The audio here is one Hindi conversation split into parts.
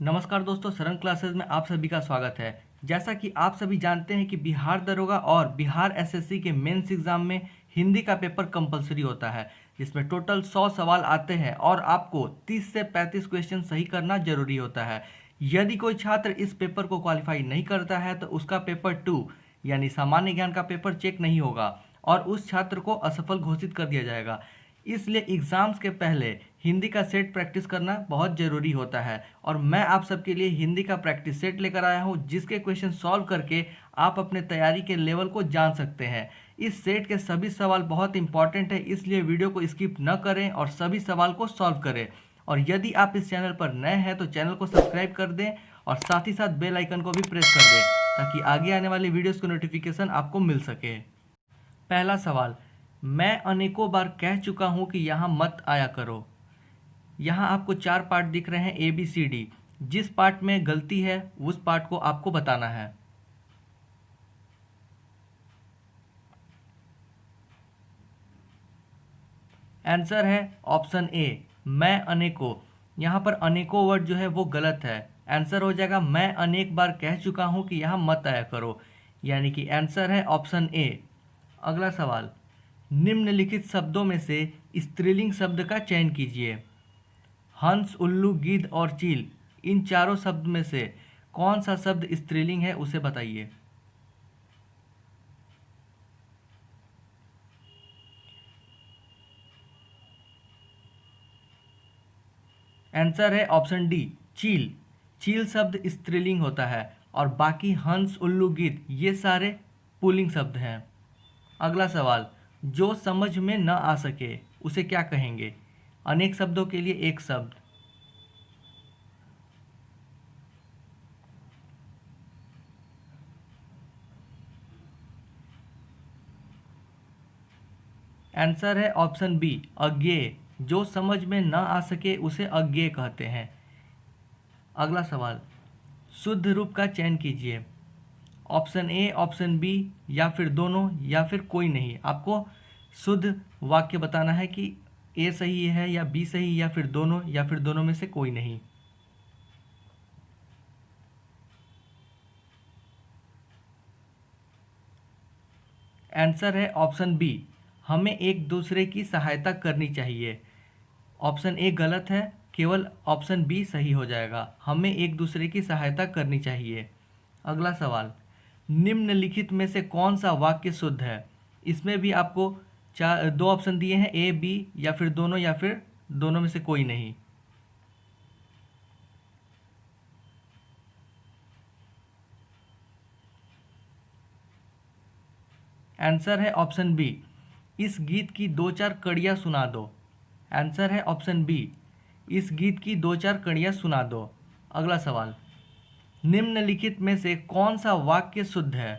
नमस्कार दोस्तों, सरन क्लासेस में आप सभी का स्वागत है। जैसा कि आप सभी जानते हैं कि बिहार दरोगा और बिहार एसएससी के मेंस एग्जाम में हिंदी का पेपर कंपलसरी होता है, जिसमें टोटल 100 सवाल आते हैं और आपको 30 से 35 क्वेश्चन सही करना जरूरी होता है। यदि कोई छात्र इस पेपर को क्वालिफाई नहीं करता है तो उसका पेपर 2 यानी सामान्य ज्ञान का पेपर चेक नहीं होगा और उस छात्र को असफल घोषित कर दिया जाएगा। इसलिए एग्ज़ाम्स के पहले हिंदी का सेट प्रैक्टिस करना बहुत ज़रूरी होता है और मैं आप सबके लिए हिंदी का प्रैक्टिस सेट लेकर आया हूं, जिसके क्वेश्चन सॉल्व करके आप अपने तैयारी के लेवल को जान सकते हैं। इस सेट के सभी सवाल बहुत इंपॉर्टेंट है, इसलिए वीडियो को स्किप न करें और सभी सवाल को सॉल्व करें। और यदि आप इस चैनल पर नए हैं तो चैनल को सब्सक्राइब कर दें और साथ ही साथ बेल आइकन को भी प्रेस कर दें ताकि आगे आने वाली वीडियोज़ की नोटिफिकेशन आपको मिल सके। पहला सवाल, मैं अनेकों बार कह चुका हूं कि यहाँ मत आया करो। यहाँ आपको 4 पार्ट दिख रहे हैं ABCD। जिस पार्ट में गलती है उस पार्ट को आपको बताना है। आंसर है ऑप्शन ए, मैं अनेकों। यहाँ पर अनेकों वर्ड जो है वो गलत है। आंसर हो जाएगा मैं अनेक बार कह चुका हूँ कि यहाँ मत आया करो, यानी कि आंसर है ऑप्शन ए। अगला सवाल, निम्नलिखित शब्दों में से स्त्रीलिंग शब्द का चयन कीजिए। हंस, उल्लू, गिद्ध और चील, इन चारों शब्द में से कौन सा शब्द स्त्रीलिंग है उसे बताइए। आंसर है ऑप्शन डी, चील। चील शब्द स्त्रीलिंग होता है और बाकी हंस, उल्लू, गिद्ध ये सारे पुल्लिंग शब्द हैं। अगला सवाल, जो समझ में न आ सके उसे क्या कहेंगे। अनेक शब्दों के लिए एक शब्द। आंसर है ऑप्शन बी, अज्ञेय। जो समझ में न आ सके उसे अज्ञेय कहते हैं। अगला सवाल, शुद्ध रूप का चयन कीजिए। ऑप्शन ए, ऑप्शन बी या फिर दोनों या फिर कोई नहीं। आपको शुद्ध वाक्य बताना है कि ए सही है या बी सही या फिर दोनों में से कोई नहीं। आंसर है ऑप्शन बी, हमें एक दूसरे की सहायता करनी चाहिए। ऑप्शन ए गलत है, केवल ऑप्शन बी सही हो जाएगा। हमें एक दूसरे की सहायता करनी चाहिए। अगला सवाल, निम्नलिखित में से कौन सा वाक्य शुद्ध है। इसमें भी आपको दो ऑप्शन दिए हैं, ए, बी या फिर दोनों में से कोई नहीं। आंसर है ऑप्शन बी, इस गीत की 2-4 कड़ियाँ सुना दो। आंसर है ऑप्शन बी, इस गीत की 2-4 कड़ियाँ सुना दो। अगला सवाल, निम्नलिखित में से कौन सा वाक्य शुद्ध है।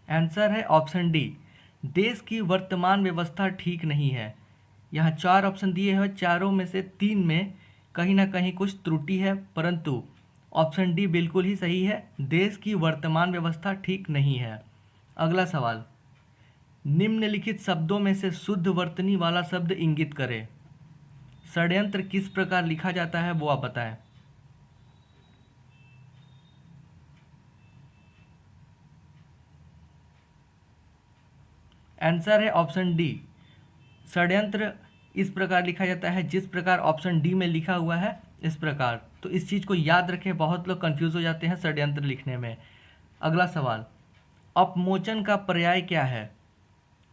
आंसर है ऑप्शन डी, देश की वर्तमान व्यवस्था ठीक नहीं है। यहाँ 4 ऑप्शन दिए हैं, चारों में से 3 में कहीं ना कहीं कुछ त्रुटि है, परंतु ऑप्शन डी बिल्कुल ही सही है। देश की वर्तमान व्यवस्था ठीक नहीं है। अगला सवाल, निम्नलिखित शब्दों में से शुद्ध वर्तनी वाला शब्द इंगित करें। षड्यंत्र किस प्रकार लिखा जाता है वो आप बताएं। आंसर है ऑप्शन डी, षड्यंत्र इस प्रकार लिखा जाता है जिस प्रकार ऑप्शन डी में लिखा हुआ है, इस प्रकार। तो इस चीज़ को याद रखें, बहुत लोग कंफ्यूज हो जाते हैं षड्यंत्र लिखने में। अगला सवाल, अपमोचन का पर्याय क्या है।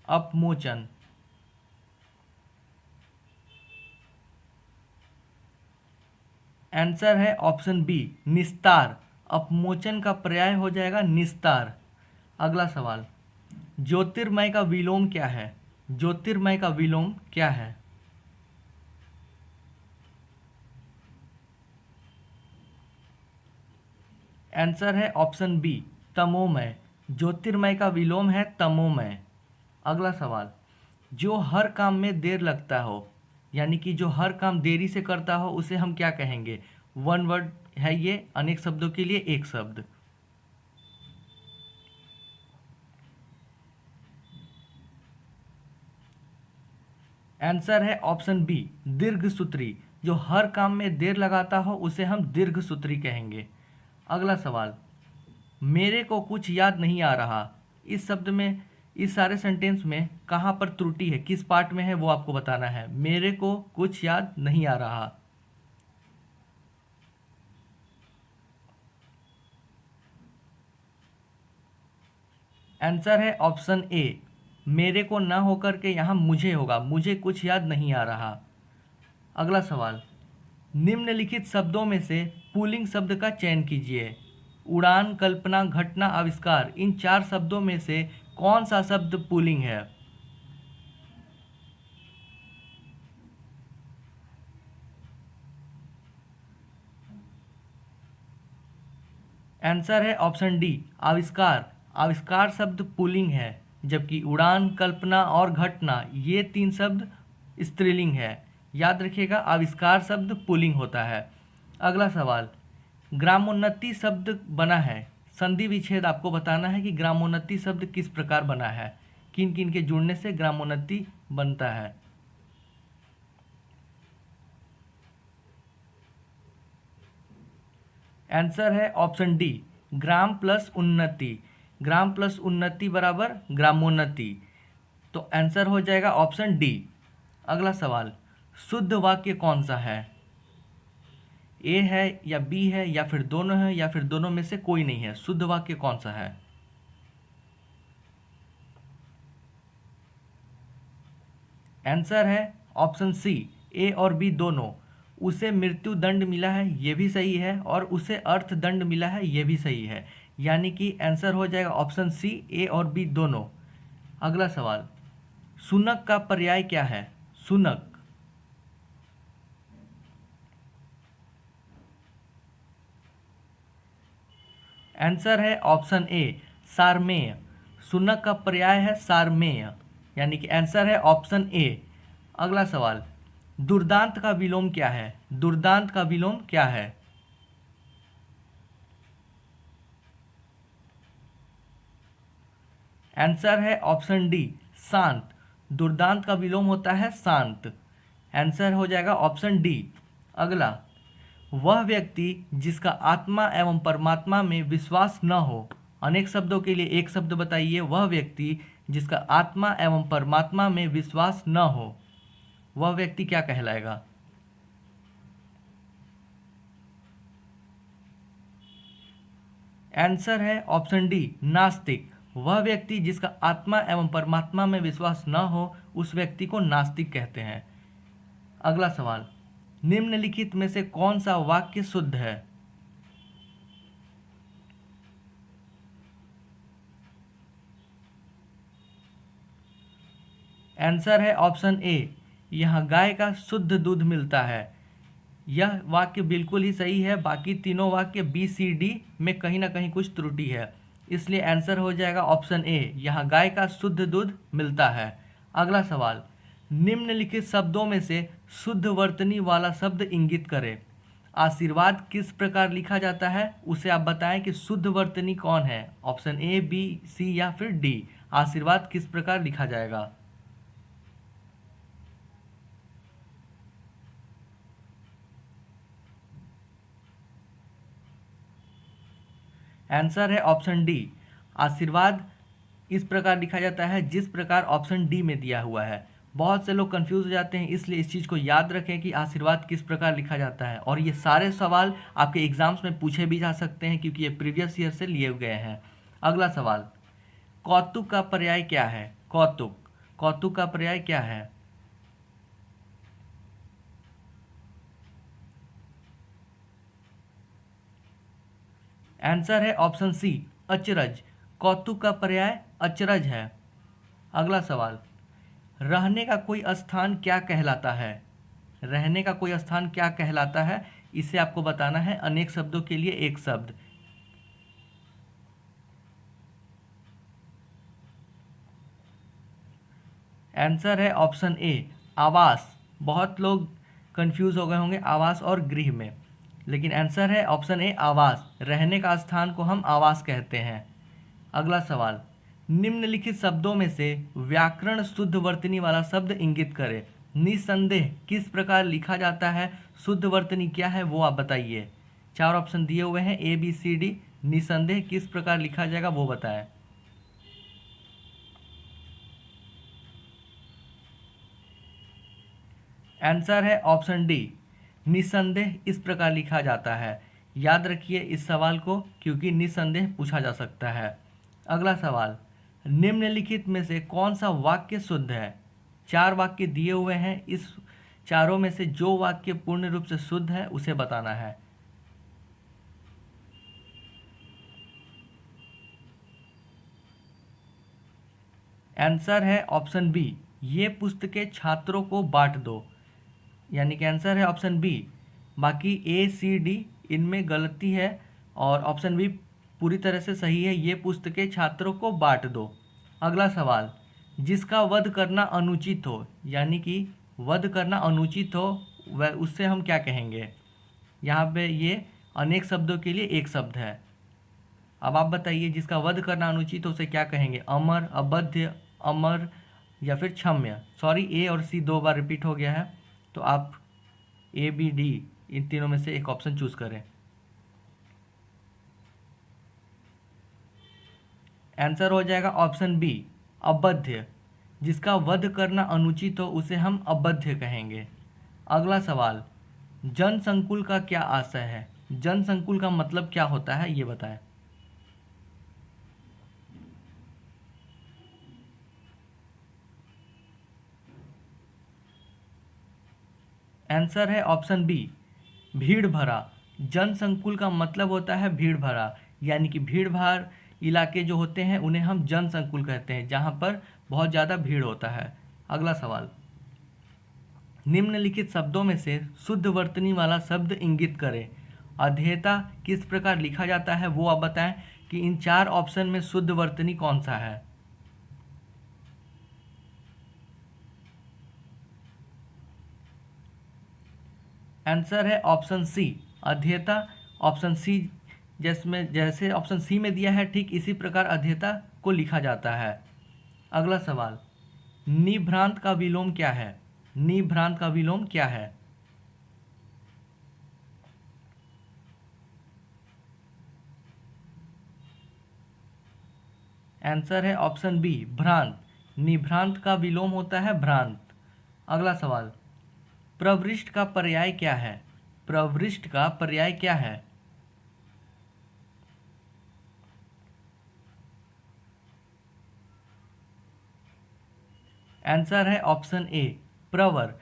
अपमोचन। आंसर है ऑप्शन बी, निस्तार। अपमोचन का पर्याय हो जाएगा निस्तार। अगला सवाल, ज्योतिर्मय का विलोम क्या है। ज्योतिर्मय का विलोम क्या है। आंसर है ऑप्शन बी, तमोमय। ज्योतिर्मय का विलोम है तमोमय। अगला सवाल, जो हर काम में देर लगता हो, यानी कि जो हर काम देरी से करता हो उसे हम क्या कहेंगे। 1 वर्ड है ये, अनेक शब्दों के लिए एक शब्द। आंसर है ऑप्शन बी, दीर्घ सूत्री। जो हर काम में देर लगाता हो उसे हम दीर्घ सूत्री कहेंगे। अगला सवाल, मेरे को कुछ याद नहीं आ रहा, इस शब्द में, इस सारे सेंटेंस में कहाँ पर त्रुटि है, किस पार्ट में है, वो आपको बताना है। मेरे को कुछ याद नहीं आ रहा। आंसर है ऑप्शन ए, मेरे को ना होकर के यहाँ मुझे होगा, मुझे कुछ याद नहीं आ रहा। अगला सवाल, निम्नलिखित शब्दों में से पुल्लिंग शब्द का चयन कीजिए। उड़ान, कल्पना, घटना, आविष्कार, इन 4 शब्दों में से कौन सा शब्द पुल्लिंग है? आंसर है ऑप्शन डी, आविष्कार। आविष्कार शब्द पुल्लिंग है, जबकि उड़ान, कल्पना और घटना ये 3 शब्द स्त्रीलिंग है। याद रखिएगा, आविष्कार शब्द पुल्लिंग होता है। अगला सवाल, ग्रामोन्नति शब्द बना है, संधि विच्छेद आपको बताना है कि ग्रामोन्नति शब्द किस प्रकार बना है, किन किन के जुड़ने से ग्रामोन्नति बनता है। आंसर है ऑप्शन डी, ग्राम प्लस उन्नति। ग्राम प्लस उन्नति बराबर ग्रामोन्नति। तो आंसर हो जाएगा ऑप्शन डी। अगला सवाल, शुद्ध वाक्य कौन सा है? ए है या बी है या फिर दोनों है या फिर दोनों में से कोई नहीं है? शुद्ध वाक्य कौन सा है? आंसर है ऑप्शन सी, ए और बी दोनों। उसे मृत्यु दंड मिला है, ये भी सही है, और उसे अर्थ दंड मिला है, ये भी सही है। यानी कि आंसर हो जाएगा ऑप्शन सी, ए और बी दोनों। अगला सवाल, सुनक का पर्याय क्या है? सुनक। आंसर है ऑप्शन ए, सारमेय। सुनक का पर्याय है सारमेय, यानी कि आंसर है ऑप्शन ए। अगला सवाल, दुर्दांत का विलोम क्या है? दुर्दांत का विलोम क्या है? आंसर है ऑप्शन डी, शांत। दुर्दांत का विलोम होता है शांत। आंसर हो जाएगा ऑप्शन डी। अगला, वह व्यक्ति जिसका आत्मा एवं परमात्मा में विश्वास न हो। अनेक शब्दों के लिए एक शब्द बताइए। वह व्यक्ति जिसका आत्मा एवं परमात्मा में विश्वास न हो, वह व्यक्ति क्या कहलाएगा? आंसर है ऑप्शन डी, नास्तिक। वह व्यक्ति जिसका आत्मा एवं परमात्मा में विश्वास न हो, उस व्यक्ति को नास्तिक कहते हैं। अगला सवाल, निम्नलिखित में से कौन सा वाक्य शुद्ध है? आंसर है ऑप्शन ए, यहाँ गाय का शुद्ध दूध मिलता है। यह वाक्य बिल्कुल ही सही है। बाकी तीनों वाक्य बी सी डी में कहीं ना कहीं कुछ त्रुटि है, इसलिए आंसर हो जाएगा ऑप्शन ए, यहाँ गाय का शुद्ध दूध मिलता है। अगला सवाल, निम्नलिखित शब्दों में से शुद्ध वर्तनी वाला शब्द इंगित करें। आशीर्वाद किस प्रकार लिखा जाता है, उसे आप बताएं कि शुद्ध वर्तनी कौन है। ऑप्शन ए, बी, सी या फिर डी। आशीर्वाद किस प्रकार लिखा जाएगा? आंसर है ऑप्शन डी, आशीर्वाद इस प्रकार लिखा जाता है जिस प्रकार ऑप्शन डी में दिया हुआ है। बहुत से लोग कंफ्यूज हो जाते हैं, इसलिए इस चीज़ को याद रखें कि आशीर्वाद किस प्रकार लिखा जाता है। और ये सारे सवाल आपके एग्जाम्स में पूछे भी जा सकते हैं, क्योंकि ये प्रीवियस ईयर से लिए गए हैं। अगला सवाल, कौतुक का पर्याय क्या है? कौतुक, कौतुक का पर्याय क्या है? आंसर है ऑप्शन सी, अचरज। कौतुक का पर्याय अचरज है। अगला सवाल, रहने का कोई स्थान क्या कहलाता है? रहने का कोई स्थान क्या कहलाता है, इसे आपको बताना है। अनेक शब्दों के लिए एक शब्द। आंसर है ऑप्शन ए, आवास। बहुत लोग कंफ्यूज हो गए होंगे आवास और गृह में, लेकिन आंसर है ऑप्शन ए, आवास। रहने का स्थान को हम आवास कहते हैं। अगला सवाल, निम्नलिखित शब्दों में से व्याकरण शुद्ध वर्तनी वाला शब्द इंगित करें। निसंदेह किस प्रकार लिखा जाता है, शुद्ध वर्तनी क्या है वो आप बताइए। 4 ऑप्शन दिए हुए हैं A B C D। निसंदेह किस प्रकार लिखा जाएगा वो बताएं। आंसर है ऑप्शन डी, निसंदेह इस प्रकार लिखा जाता है। याद रखिए इस सवाल को, क्योंकि निसंदेह पूछा जा सकता है। अगला सवाल, निम्नलिखित में से कौन सा वाक्य शुद्ध है। 4 वाक्य दिए हुए हैं, इस चारों में से जो वाक्य पूर्ण रूप से शुद्ध है उसे बताना है। आंसर है ऑप्शन बी, ये पुस्तकें छात्रों को बांट दो। यानी कि आंसर है ऑप्शन बी। बाकी ए सी डी इनमें गलती है और ऑप्शन बी पूरी तरह से सही है, ये पुस्तकें छात्रों को बांट दो। अगला सवाल, जिसका वध करना अनुचित हो, यानी कि वध करना अनुचित हो वह उससे हम क्या कहेंगे। यहाँ पे ये अनेक शब्दों के लिए एक शब्द है। अब आप बताइए जिसका वध करना अनुचित हो उसे क्या कहेंगे। अमर, अबध्य, अमर या फिर क्षम्य। सॉरी, ए और सी 2 बार रिपीट हो गया है, तो आप ए बी डी इन तीनों में से एक ऑप्शन चूज करें। आंसर हो जाएगा ऑप्शन बी, अबध्य। जिसका वध करना अनुचित हो उसे हम अबध्य कहेंगे। अगला सवाल, जन संकुल का क्या आशय है। जन संकुल का मतलब क्या होता है ये बताएं। आंसर है ऑप्शन बी, भीड़ भरा। जन संकुल का मतलब होता है भीड़ भरा, यानी कि भीड़ भाड़ इलाके जो होते हैं उन्हें हम जन संकुल कहते हैं, जहाँ पर बहुत ज़्यादा भीड़ होता है। अगला सवाल, निम्नलिखित शब्दों में से शुद्ध वर्तनी वाला शब्द इंगित करें। अध्येता किस प्रकार लिखा जाता है वो आप बताएं कि इन 4 ऑप्शन में शुद्ध वर्तनी कौन सा है। आंसर है ऑप्शन सी, अध्येता। ऑप्शन सी जिसमें जैसे ऑप्शन सी में दिया है ठीक इसी प्रकार अध्येता को लिखा जाता है। अगला सवाल, निभ्रांत का विलोम क्या है। निभ्रांत का विलोम क्या है। आंसर है ऑप्शन बी, भ्रांत। निभ्रांत का विलोम होता है भ्रांत। अगला सवाल, प्रवृष्ट का पर्याय क्या है। प्रवृष्ट का पर्याय क्या है। आंसर है ऑप्शन ए, प्रवर।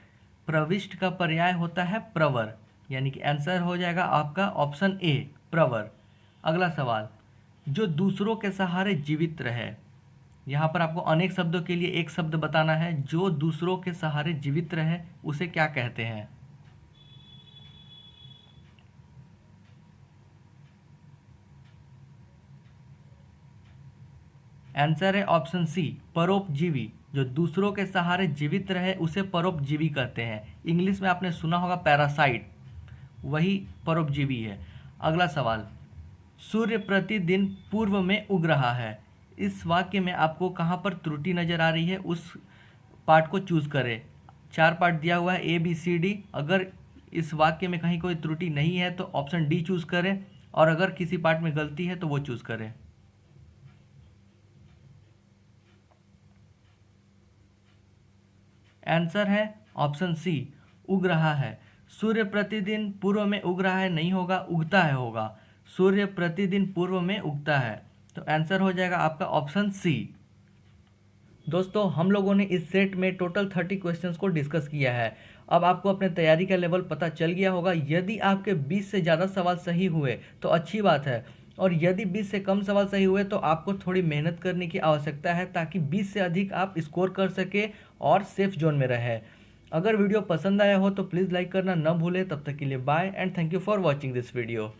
प्रविष्ट का पर्याय होता है प्रवर, यानी कि आंसर हो जाएगा आपका ऑप्शन ए, प्रवर। अगला सवाल, जो दूसरों के सहारे जीवित रहे। यहाँ पर आपको अनेक शब्दों के लिए एक शब्द बताना है। जो दूसरों के सहारे जीवित रहे उसे क्या कहते हैं। आंसर है ऑप्शन सी, परोपजीवी। जो दूसरों के सहारे जीवित रहे उसे परोपजीवी कहते हैं। इंग्लिश में आपने सुना होगा पैरासाइट, वही परोपजीवी है। अगला सवाल, सूर्य प्रतिदिन पूर्व में उग रहा है। इस वाक्य में आपको कहाँ पर त्रुटि नजर आ रही है उस पार्ट को चूज करें। 4 पार्ट दिया हुआ है ए बी सी डी। अगर इस वाक्य में कहीं कोई त्रुटि नहीं है तो ऑप्शन डी चूज करें, और अगर किसी पार्ट में गलती है तो वो चूज करें। आंसर है ऑप्शन सी, उग रहा है। सूर्य प्रतिदिन पूर्व में उग रहा है नहीं होगा, उगता है होगा। सूर्य प्रतिदिन पूर्व में उगता है, तो आंसर हो जाएगा आपका ऑप्शन सी। दोस्तों, हम लोगों ने इस सेट में टोटल 30 क्वेश्चंस को डिस्कस किया है। अब आपको अपने तैयारी का लेवल पता चल गया होगा। यदि आपके 20 से ज़्यादा सवाल सही हुए तो अच्छी बात है, और यदि 20 से कम सवाल सही हुए तो आपको थोड़ी मेहनत करने की आवश्यकता है, ताकि 20 से अधिक आप स्कोर कर सके और सेफ जोन में रहे। अगर वीडियो पसंद आया हो तो प्लीज़ लाइक करना न भूलें। तब तक के लिए bye and thank you for watching this video.